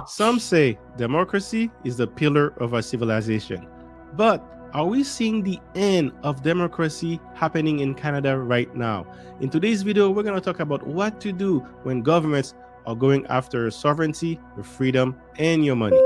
Some say democracy is the pillar of our civilization. But are we seeing the end of democracy happening in Canada right now? In today's video, we're going to talk about what to do when governments are going after your sovereignty, your freedom, and your money.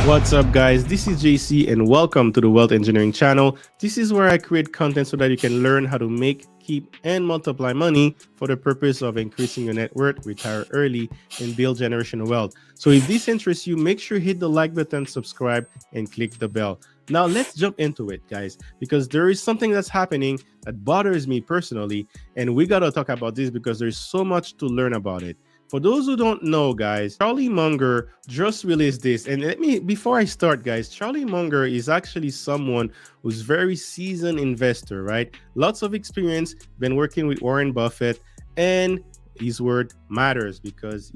What's up, guys? This is JC and welcome to the Wealth Engineering channel. This is where I create content so that you can learn how to make, keep, and multiply money for the purpose of increasing your net worth, retire early, and build generational wealth. So if this interests you, make sure you hit the like button, subscribe, and click the bell. Now let's jump into it, guys, because there is something that's happening that bothers me personally, and we got to talk about this because there's so much to learn about it. For those who don't know, guys, Charlie Munger just released this. And before I start, guys, Charlie Munger is actually someone who's very seasoned investor, right? Lots of experience, been working with Warren Buffett, and his word matters because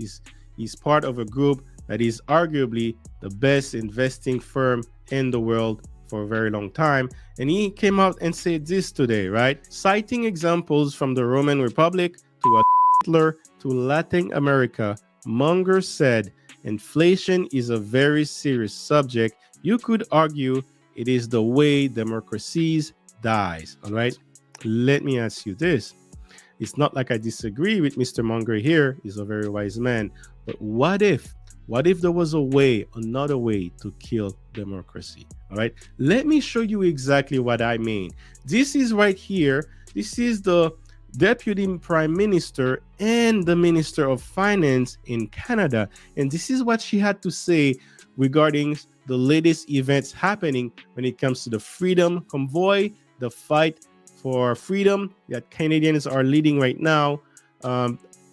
he's part of a group that is arguably the best investing firm in the world for a very long time. And he came out and said this today, right? Citing examples from the Roman Republic to Hitler to Latin America, Munger said, inflation is a very serious subject. You could argue it is the way democracies dies. All right. Let me ask you this. It's not like I disagree with Mr. Munger here. He's a very wise man. But what if there was another way to kill democracy? All right. Let me show you exactly what I mean. This is right here. This is the Deputy Prime Minister and the Minister of Finance in Canada. And this is what she had to say regarding the latest events happening when it comes to the Freedom Convoy, the fight for freedom that Canadians are leading right now,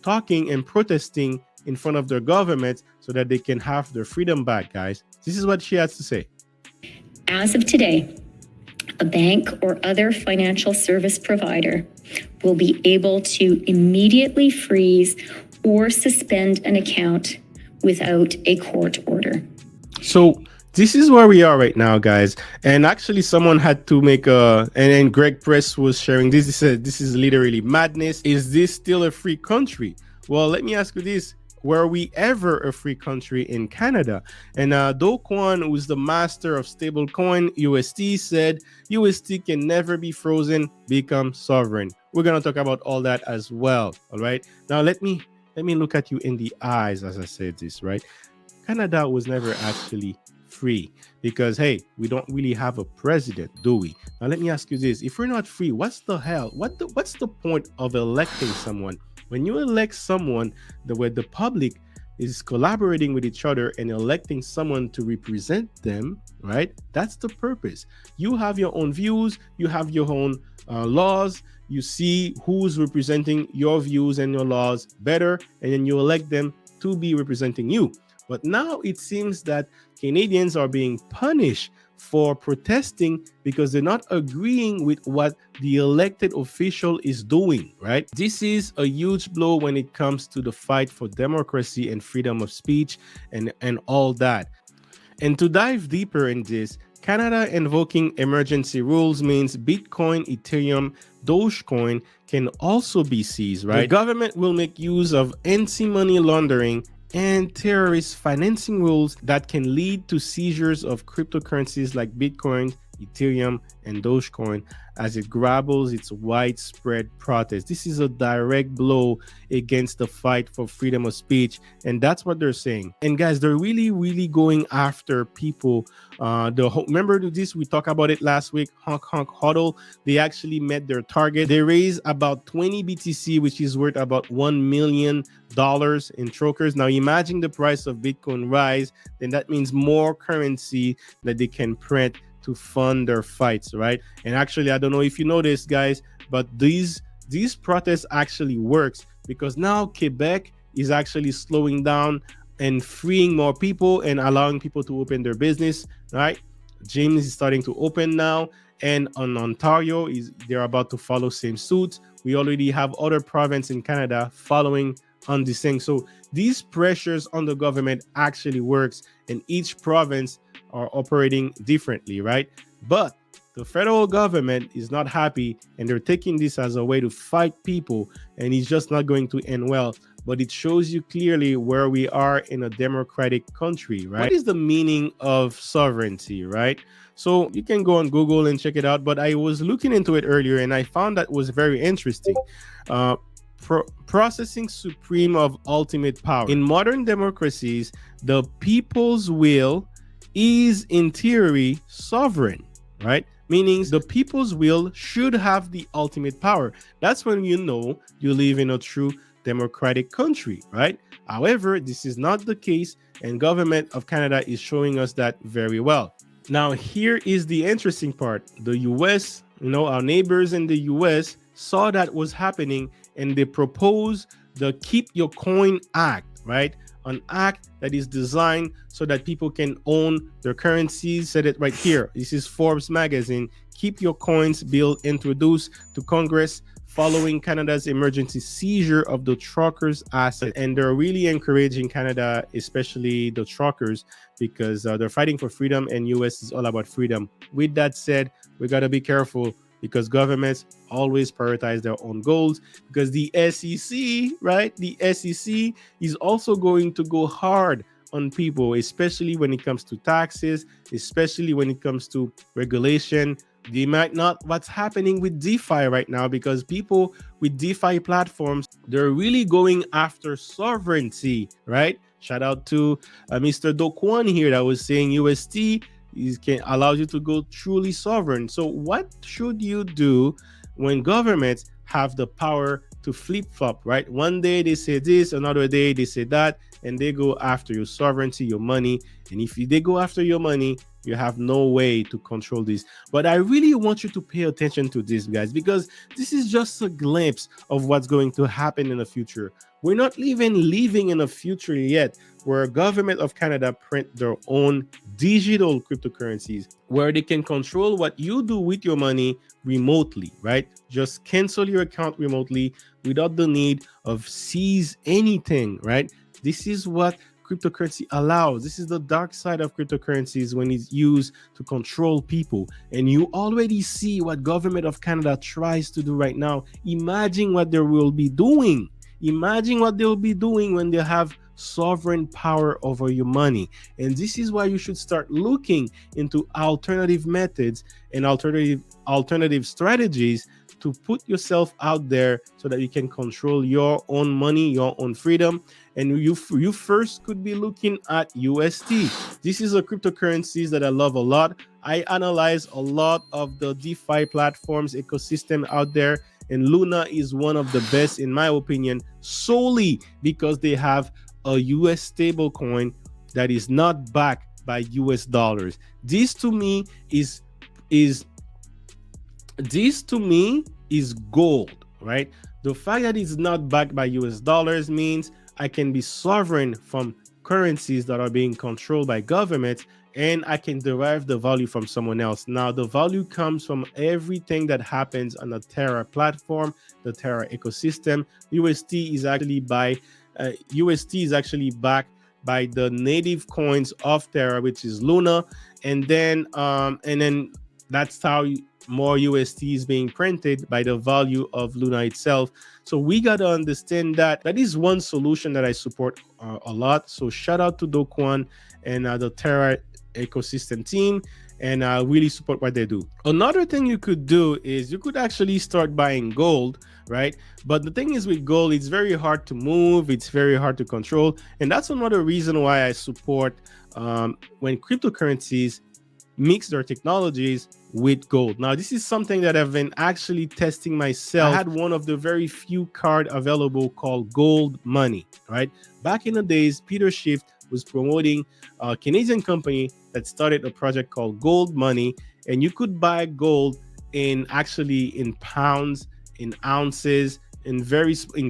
talking and protesting in front of their government so that they can have their freedom back, guys. This is what she has to say. As of today, a bank or other financial service provider will be able to immediately freeze or suspend an account without a court order. So this is where we are right now, guys. And actually someone had to make and then Greg Press was sharing this. He said, this is literally madness. Is this still a free country? Well, let me ask you this. Were we ever a free country in Canada? And Do Kwon, who's the master of stablecoin UST, said UST can never be frozen, become sovereign. We're gonna talk about all that as well. All right. Now let me look at you in the eyes as I said this. Right. Canada was never actually free because hey, we don't really have a president, do we? Now let me ask you this: if we're not free, what's the hell? What's the point of electing someone? When you elect someone, where the public is collaborating with each other and electing someone to represent them, right? That's the purpose. You have your own views, you have your own laws, you see who's representing your views and your laws better, and then you elect them to be representing you. But now it seems that Canadians are being punished for protesting because they're not agreeing with what the elected official is doing, right? This is a huge blow when it comes to the fight for democracy and freedom of speech and all that. And to dive deeper in this, Canada invoking emergency rules means Bitcoin, Ethereum, Dogecoin can also be seized, right? The government will make use of anti-money laundering and terrorist financing rules that can lead to seizures of cryptocurrencies like Bitcoin, Ethereum, and Dogecoin as it grapples its widespread protest. This is a direct blow against the fight for freedom of speech, and that's what they're saying. And guys, they're really going after people. Remember this, we talked about it last week, Honk Huddle. They actually met their target. They raised about 20 BTC, which is worth about $1 million in chokers. Now imagine the price of Bitcoin rise, then that means more currency that they can print to fund their fights, right? And actually, I don't know if you know this, guys, but these protests actually works because now Quebec is actually slowing down and freeing more people and allowing people to open their business, right? James is starting to open now, and on Ontario they're about to follow same suit. We already have other provinces in Canada following on this thing. So these pressures on the government actually works, and each province are operating differently, right? But the federal government is not happy, and they're taking this as a way to fight people, and it's just not going to end well. but it shows you clearly where we are in a democratic country, right? What is the meaning of sovereignty, right? So you can go on Google and check it out, but I was looking into it earlier and I found that was very interesting. Processing supreme of ultimate power. In modern democracies, the people's will is in theory sovereign, right? Meaning the people's will should have the ultimate power. That's when you know you live in a true democratic country, right? However, this is not the case, and government of Canada is showing us that very well. Now, here is the interesting part. The US, our neighbors in the US saw that was happening, and they proposed the Keep Your Coin Act, right? An act that is designed so that people can own their currencies. Said it right here. This is Forbes magazine. Keep Your Coins bill introduced to Congress following Canada's emergency seizure of the truckers' asset. And they're really encouraging Canada, especially the truckers, because they're fighting for freedom, and US is all about freedom. With that said, we got to be careful, because governments always prioritize their own goals, because the SEC, right? The SEC is also going to go hard on people, especially when it comes to taxes, especially when it comes to regulation. They might not what's happening with DeFi right now, because people with DeFi platforms, they're really going after sovereignty, right? Shout out to Mr. Dogecoin here that was saying UST allows you to go truly sovereign. So what should you do when governments have the power to flip-flop, right? One day they say this, another day they say that, and they go after your sovereignty, your money. And if they go after your money, you have no way to control this. But I really want you to pay attention to this, guys, because this is just a glimpse of what's going to happen in the future. We're not even living in a future yet where government of Canada print their own digital cryptocurrencies, where they can control what you do with your money remotely, right? Just cancel your account remotely without the need of seize anything, right? This is what cryptocurrency allows. This is the dark side of cryptocurrencies when it's used to control people. And you already see what government of Canada tries to do right now. Imagine what they will be doing. Imagine what they'll be doing when they have sovereign power over your money. And this is why you should start looking into alternative methods and alternative strategies to put yourself out there so that you can control your own money, your own freedom. And you first could be looking at UST. This is a cryptocurrencies that I love a lot. I analyze a lot of the DeFi platforms ecosystem out there, and Luna is one of the best in my opinion, solely because they have a US stable coin that is not backed by US dollars. This to me is gold, right? The fact that it's not backed by US dollars means I can be sovereign from currencies that are being controlled by governments, and I can derive the value from someone else. Now, the value comes from everything that happens on the Terra platform, the Terra ecosystem. UST is actually backed by the native coins of Terra, which is Luna, and then that's how more UST is being printed by the value of Luna itself. So we got to understand that is one solution that I support a lot. So shout out to Dogecoin and the Terra ecosystem team, and I really support what they do. Another thing you could do is you could actually start buying gold, right? But the thing is with gold, it's very hard to move, it's very hard to control, and that's another reason why I support when cryptocurrencies mix their technologies with gold. Now, this is something that I've been actually testing myself. I had one of the very few card available called Gold Money, right? Back in the days, Peter Schiff was promoting a Canadian company that started a project called Gold Money, and you could buy gold in pounds, in ounces, in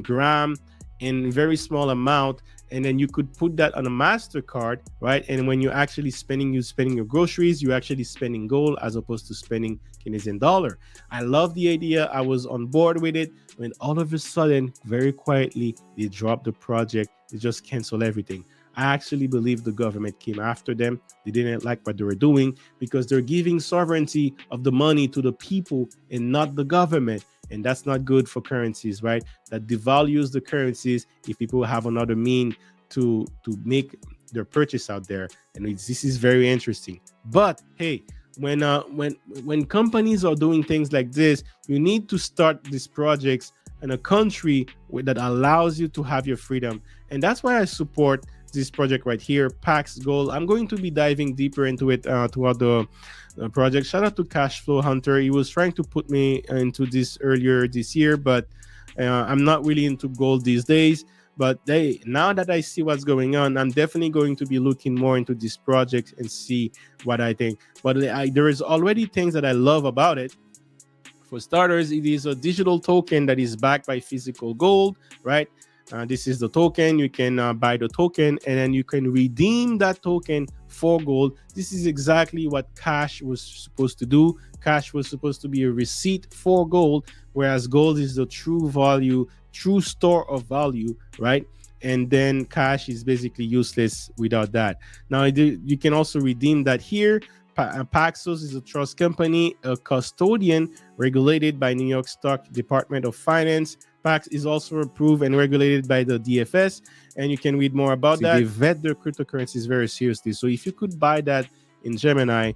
gram, in very small amount, and then you could put that on a MasterCard, right? And when you're actually spending your groceries, you're actually spending gold as opposed to spending Canadian dollar. I love the idea. I was on board with it when all of a sudden, very quietly, they dropped the project. They just canceled everything. I actually believe the government came after them. They didn't like what they were doing because they're giving sovereignty of the money to the people and not the government. and that's not good for currencies, right? That devalues the currencies if people have another mean to make their purchase out there, and this is very interesting. But hey, when companies are doing things like this, you need to start these projects in a country that allows you to have your freedom, and that's why I support this project right here, Pax Gold. I'm going to be diving deeper into it throughout the project. Shout out to Cashflow Hunter. He was trying to put me into this earlier this year, but I'm not really into gold these days. But now that I see what's going on, I'm definitely going to be looking more into this project and see what I think. But there is already things that I love about it. For starters, it is a digital token that is backed by physical gold, right? This is the token. You can buy the token, and then you can redeem that token for gold. This is exactly what cash was supposed to do. Cash was supposed to be a receipt for gold, whereas gold is the true value, true store of value, right? And then cash is basically useless without that. Now, you can also redeem that here. Paxos is a trust company, a custodian regulated by New York Stock Department of Finance. Pax is also approved and regulated by the DFS, and you can read more about that. They vet their cryptocurrencies very seriously. So if you could buy that in Gemini,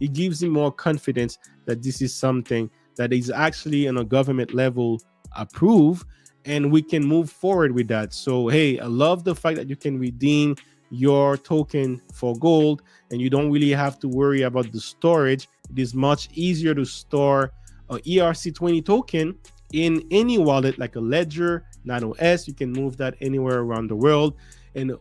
it gives you more confidence that this is something that is actually on a government level approved, and we can move forward with that. So hey, I love the fact that you can redeem your token for gold, and you don't really have to worry about the storage. It is much easier to store a ERC20 token in any wallet like a Ledger, Nano S. You can move that anywhere around the world and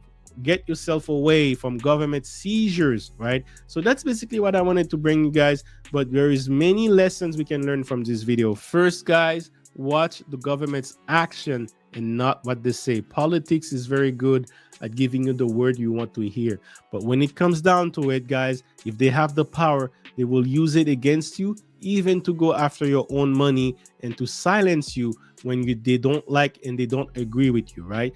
get yourself away from government seizures, right? So that's basically what I wanted to bring you guys, but there is many lessons we can learn from this video. First, guys, watch the government's action and not what they say. Politics is very good at giving you the word you want to hear, but when it comes down to it, guys, if they have the power, they will use it against you, even to go after your own money and to silence you when they don't like and they don't agree with you, right?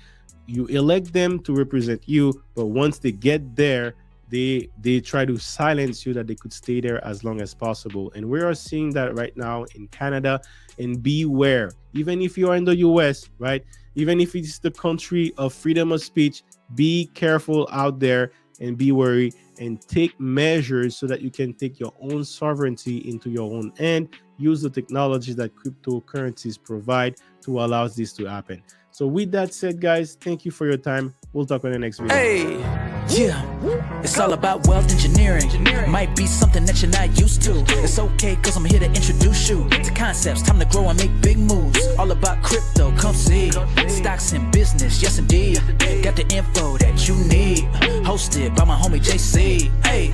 You elect them to represent you, but once they get there, they try to silence you, that they could stay there as long as possible. And we are seeing that right now in Canada. And beware, even if you are in the US, right? Even if it's the country of freedom of speech, be careful out there and be wary and take measures so that you can take your own sovereignty into your own hand. Use the technology that cryptocurrencies provide to allow this to happen. So with that said, guys, thank you for your time. We'll talk on the next video. Hey, yeah, it's all about wealth engineering. Might be something that you're not used to. It's okay, cause I'm here to introduce you to concepts. Time to grow and make big moves. All about crypto, come see. Stocks in business, yes indeed. Got the info that you need. Hosted by my homie JC. Hey.